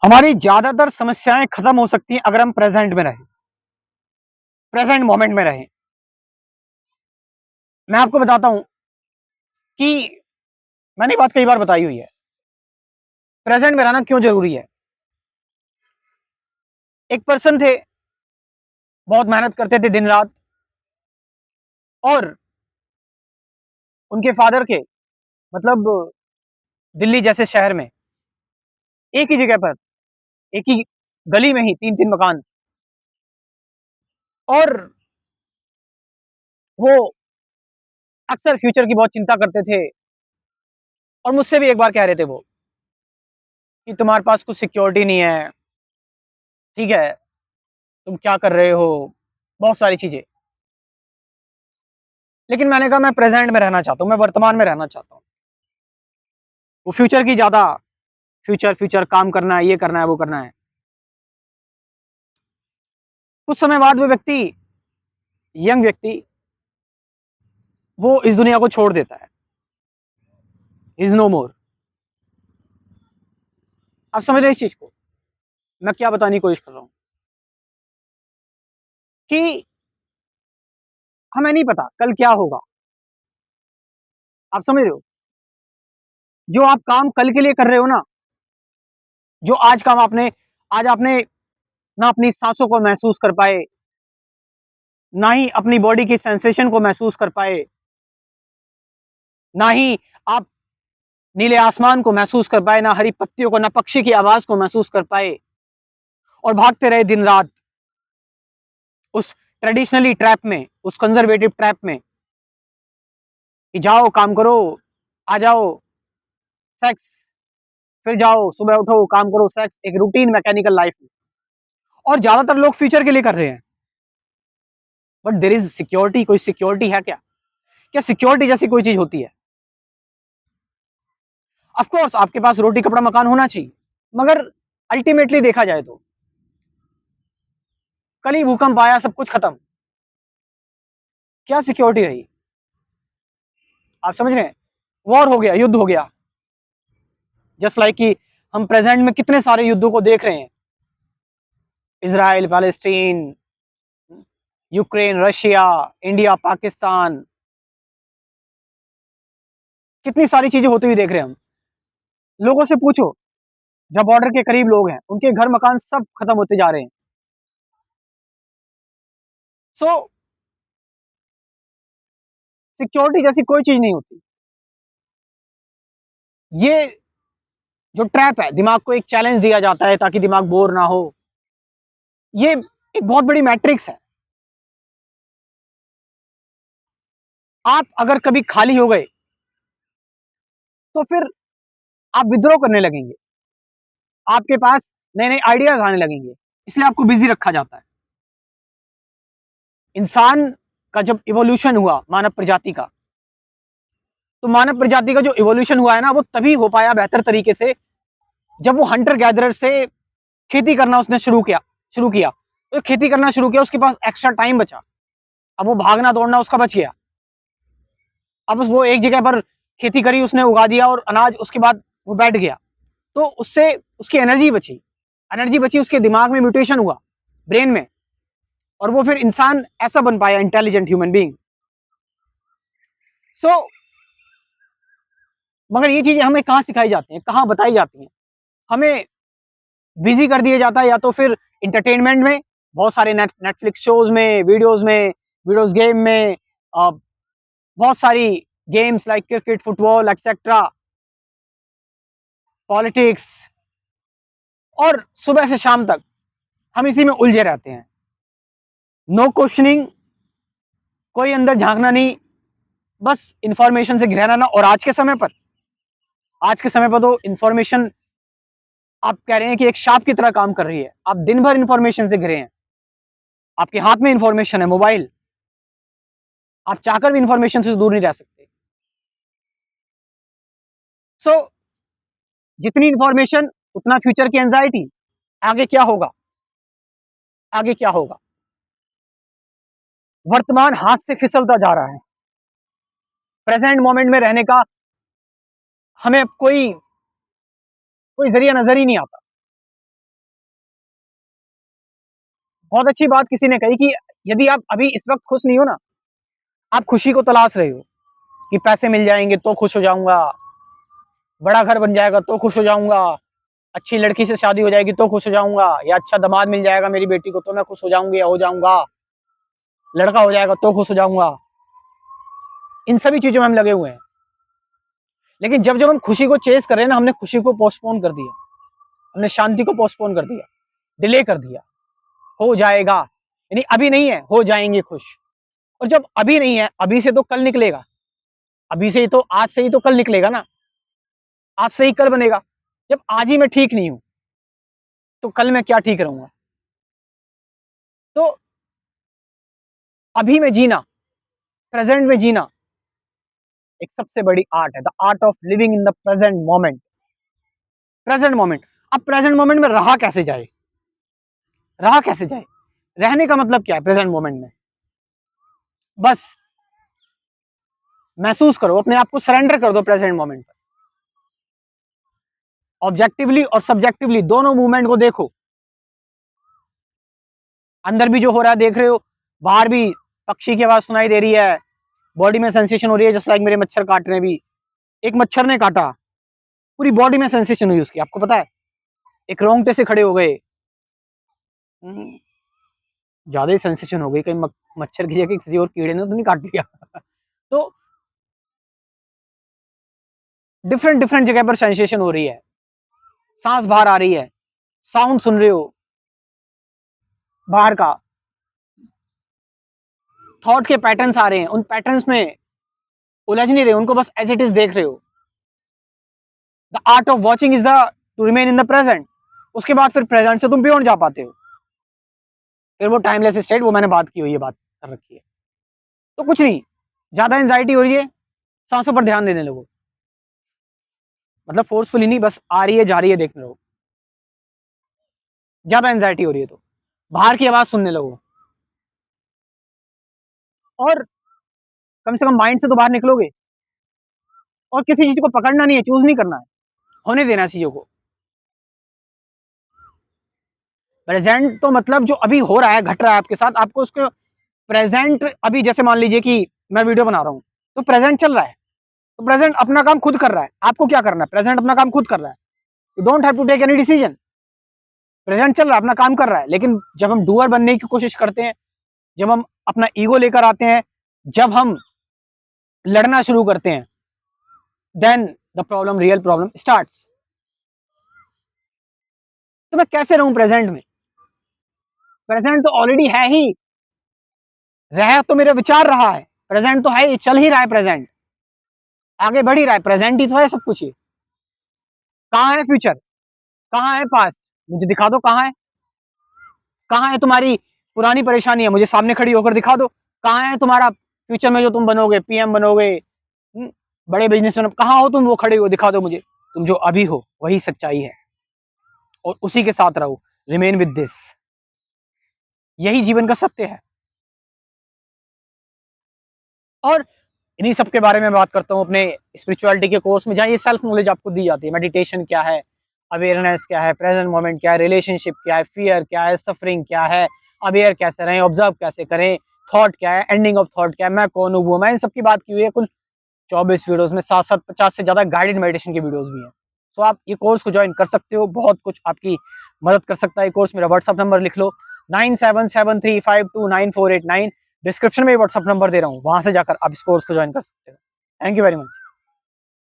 हमारी ज्यादातर समस्याएं खत्म हो सकती हैं अगर हम प्रेजेंट में रहें, प्रेजेंट मोमेंट में रहें। मैं आपको बताता हूं कि मैंने ये बात कई बार बताई हुई है। प्रेजेंट में रहना क्यों जरूरी है। एक पर्सन थे, बहुत मेहनत करते थे दिन रात, और उनके फादर के मतलब दिल्ली जैसे शहर में एक ही जगह पर, एक ही गली में ही तीन तीन मकान। और वो अक्सर फ्यूचर की बहुत चिंता करते थे। और मुझसे भी एक बार कह रहे थे वो कि तुम्हारे पास कुछ सिक्योरिटी नहीं है, ठीक है, तुम क्या कर रहे हो, बहुत सारी चीजें। लेकिन मैंने कहा मैं प्रेजेंट में रहना चाहता हूं, मैं वर्तमान में रहना चाहता हूं। वो फ्यूचर की ज्यादा, फ्यूचर फ्यूचर काम करना है, ये करना है, वो करना है। कुछ समय बाद वो व्यक्ति, यंग व्यक्ति, वो इस दुनिया को छोड़ देता है। इज नो मोर। आप समझ रहे हैं इस चीज को, मैं क्या बताने की कोशिश कर रहा हूं कि हमें नहीं पता कल क्या होगा। आप समझ रहे हो, जो आप काम कल के लिए कर रहे हो ना, जो आज काम आपने, आज आपने ना अपनी सांसों को महसूस कर पाए, ना ही अपनी बॉडी की सेंसेशन को महसूस कर पाए, ना ही आप नीले आसमान को महसूस कर पाए, ना हरी पत्तियों को, ना पक्षी की आवाज को महसूस कर पाए, और भागते रहे दिन रात उस ट्रेडिशनली ट्रैप में, उस कंजर्वेटिव ट्रैप में कि जाओ काम करो, आ जाओ सेक्स, फिर जाओ सुबह उठो काम करो सेक्स, एक रूटीन मैकेनिकल लाइफ में। और ज्यादातर लोग फ्यूचर के लिए कर रहे हैं, बट देयर इज सिक्योरिटी। कोई सिक्योरिटी है क्या? क्या सिक्योरिटी जैसी कोई चीज होती है? ऑफ कोर्स आपके पास रोटी कपड़ा मकान होना चाहिए, मगर अल्टीमेटली देखा जाए तो कल ही भूकंप आया, सब कुछ खत्म, क्या सिक्योरिटी रही? आप समझ रहे हैं, वॉर हो गया, युद्ध हो गया। जस्ट लाइक कि हम प्रेजेंट में कितने सारे युद्धों को देख रहे हैं, Israel Palestine, Ukraine Russia, India Pakistan, कितनी सारी चीजें होती हुई देख रहे हैं हम। लोगों से पूछो, जब बॉर्डर के करीब लोग हैं, उनके घर मकान सब खत्म होते जा रहे हैं। सो सिक्योरिटी जैसी कोई चीज नहीं होती। ये जो ट्रैप है, दिमाग को एक चैलेंज दिया जाता है ताकि दिमाग बोर ना हो, ये एक बहुत बड़ी मैट्रिक्स है। आप अगर कभी खाली हो गए तो फिर आप विद्रोह करने लगेंगे, आपके पास नए नए आइडियाज आने लगेंगे, इसलिए आपको बिजी रखा जाता है। इंसान का जब इवोल्यूशन हुआ, मानव प्रजाति का, तो मानव प्रजाति का जो इवोल्यूशन हुआ है ना, वो तभी हो पाया बेहतर तरीके से जब वो हंटर गैदरर से खेती करना उसने शुरू किया। तो खेती करना शुरू किया, उसके पास एक्स्ट्रा टाइम बचा, अब वो भागना दौड़ना उसका बच गया। अब वो एक जगह पर खेती करी, उसने उगा दिया और अनाज, उसके बाद वो बैठ गया, तो उससे उसकी एनर्जी बची, उसके दिमाग में म्यूटेशन हुआ, ब्रेन में, और वो फिर इंसान ऐसा बन पाया, इंटेलिजेंट ह्यूमन बीइंग। सो मगर ये चीजें हमें कहाँ सिखाई जाती हैं, कहाँ बताई जाती हैं? हमें बिजी कर दिया जाता है, या तो फिर इंटरटेनमेंट में, बहुत सारे नेटफ्लिक्स शोज में, वीडियोस गेम में, बहुत सारी games like cricket, football etcetera, politics, और सुबह से शाम तक हम इसी में उलझे रहते हैं। नो क्वेश्चनिंग, कोई अंदर झांकना नहीं, बस इंफॉर्मेशन से घिरा रहना। और आज के समय पर तो इंफॉर्मेशन, आप कह रहे हैं कि एक सांप की तरह काम कर रही है। आप दिन भर इंफॉर्मेशन से घिरे हैं, आपके हाथ में इंफॉर्मेशन है, मोबाइल, आप चाहकर भी इंफॉर्मेशन से दूर नहीं रह सकते। सो जितनी इंफॉर्मेशन उतना फ्यूचर की एंजाइटी। आगे क्या होगा, आगे क्या होगा? वर्तमान हाथ से फिसलता जा रहा है। प्रेजेंट मोमेंट में रहने का हमें कोई कोई जरिया नजर ही नहीं आता। बहुत अच्छी बात किसी ने कही कि यदि आप अभी इस वक्त खुश नहीं हो ना, आप खुशी को तलाश रहे हो कि पैसे मिल जाएंगे तो खुश हो जाऊंगा, बड़ा घर बन जाएगा तो खुश हो जाऊंगा, अच्छी लड़की से शादी हो जाएगी तो खुश हो जाऊंगा, या अच्छा दामाद मिल जाएगा मेरी बेटी को तो मैं खुश हो जाऊंगी या हो जाऊंगा, लड़का हो जाएगा तो खुश हो जाऊंगा। इन सभी चीजों में हम लगे हुए हैं। लेकिन जब जब हम खुशी को चेस कर रहे हैं ना, हमने खुशी को पोस्टपोन कर दिया, हमने शांति को पोस्टपोन कर दिया, डिले कर दिया। हो जाएगा यानी अभी नहीं है, हो जाएंगे खुश। और जब अभी नहीं है, अभी से तो कल निकलेगा, अभी से ही तो, आज से ही तो कल निकलेगा ना, आज से ही कल बनेगा। जब आज ही मैं ठीक नहीं हूं तो कल मैं क्या ठीक रहूंगा? तो अभी में जीना, प्रेजेंट में जीना एक सबसे बड़ी आर्ट है। The art of living in the present moment. Present moment. अब प्रेजेंट मोमेंट में रहा कैसे जाए? रहा कैसे जाए? रहने का मतलब क्या है प्रेजेंट मोमेंट में? बस महसूस करो, अपने आप को सरेंडर कर दो प्रेजेंट मोमेंट पर। ऑब्जेक्टिवली और सब्जेक्टिवली दोनों मूवमेंट को देखो। अंदर भी जो हो रहा है देख रहे हो, बाहर भी पक्षी की आवाज सुनाई दे रही है, बॉडी में सेंसेशन हो रही है, जस्ट लाइक मेरे मच्छर काट रहे हैं भी। एक मच्छर ने काटा, पूरी बॉडी में सेंसेशन हुई उसकी, आपको पता है, एक रोंगटे से खड़े हो गए, ज्यादा ही सेंसेशन हो गई, कहीं मच्छर की जगह किसी और कीड़े ने तो नहीं काट लिया। तो डिफरेंट डिफरेंट जगह पर सेंसेशन हो रही है, सांस बाहर आ रही है, साउंड सुन रहे हो बाहर का, थॉट के पैटर्न्स आ रहे हैं, उन पैटर्न्स में उलझ नहीं रहे, उनको बस एज इट इज देख रहे हो। The art of watching is the two remain in the present. उसके बाद फिर प्रेजेंट से तुम बियॉन्ड जा पाते हो, फिर वो टाइमलेस स्टेट, वो मैंने बात की हुई है, बात कर रखी है। तो कुछ नहीं, ज्यादा एंजाइटी हो रही है, सांसों पर ध्यान देने लगो, मतलब फोर्सफुली नहीं, बस आ रही है जा रही है देखने लगो। ज्यादा एंजाइटी हो रही है तो बाहर की आवाज सुनने लगो, और कम से कम माइंड से तो बाहर निकलोगे। और किसी चीज को पकड़ना नहीं है, चूज नहीं करना है, होने देना चीजों को। प्रेजेंट तो मतलब जो अभी हो रहा है, घट रहा है आपके साथ, आपको उसको प्रेजेंट, अभी जैसे मान लीजिए कि मैं वीडियो बना रहा हूँ तो प्रेजेंट चल रहा है, तो प्रेजेंट अपना काम खुद कर रहा है, आपको क्या करना है, प्रेजेंट अपना काम खुद कर रहा है, you don't have to take any decision. Present चल रहा है, अपना काम कर रहा है। लेकिन जब हम डूअर बनने की कोशिश करते हैं, जब हम अपना ईगो लेकर आते हैं, जब हम लड़ना शुरू करते हैं, then the problem, real problem starts. तो मैं कैसे रहूं प्रेजेंट में? प्रेजेंट तो ऑलरेडी है ही, रह तो मेरा विचार रहा है, प्रेजेंट तो है ही, चल ही रहा है, प्रेजेंट आगे बढ़ ही रहा है, प्रेजेंट ही तो है सब कुछ। ही कहाँ है फ्यूचर, कहाँ है पास्ट, मुझे दिखा दो कहाँ है। कहाँ है तुम्हारी पुरानी परेशानी है, मुझे सामने खड़ी होकर दिखा दो। कहाँ है तुम्हारा फ्यूचर में जो तुम बनोगे, पीएम बनोगे, बड़े बिजनेसमैन, कहाँ हो तुम, वो खड़े हो, दिखा दो मुझे। तुम जो अभी हो वही सच्चाई है, और उसी के साथ रहो, रिमेन विद दिस, यही जीवन का सत्य है। और इन्हीं सब के बारे में बात करता हूँ अपने स्पिरिचुअलिटी के कोर्स में, जहाँ ये सेल्फ नॉलेज आपको दी जाती है। मेडिटेशन क्या है, अवेयरनेस क्या है, प्रेजेंट मोमेंट क्या है, रिलेशनशिप क्या है, फियर क्या है, सफरिंग क्या है, अवेयर कैसे रहें, ऑब्जर्व कैसे करें, थॉट क्या है, एंडिंग ऑफ थॉट क्या है, मैं कौन हूँ, वो मैं, इन सबकी बात की हुई है। कुल 24 वीडियोस में 750 से ज्यादा गाइडेड मेडिटेशन की वीडियोस भी हैं। सो आप ये कोर्स को ज्वाइन कर सकते हो, बहुत कुछ आपकी मदद कर सकता है कोर्स। मेरा व्हाट्सअप नंबर लिख लो, 9773529489। डिस्क्रिप्शन में व्हाट्सअप नंबर दे रहा हूँ, वहां से जाकर आप इस कोर्स को ज्वाइन कर सकते हो। Thank you very much.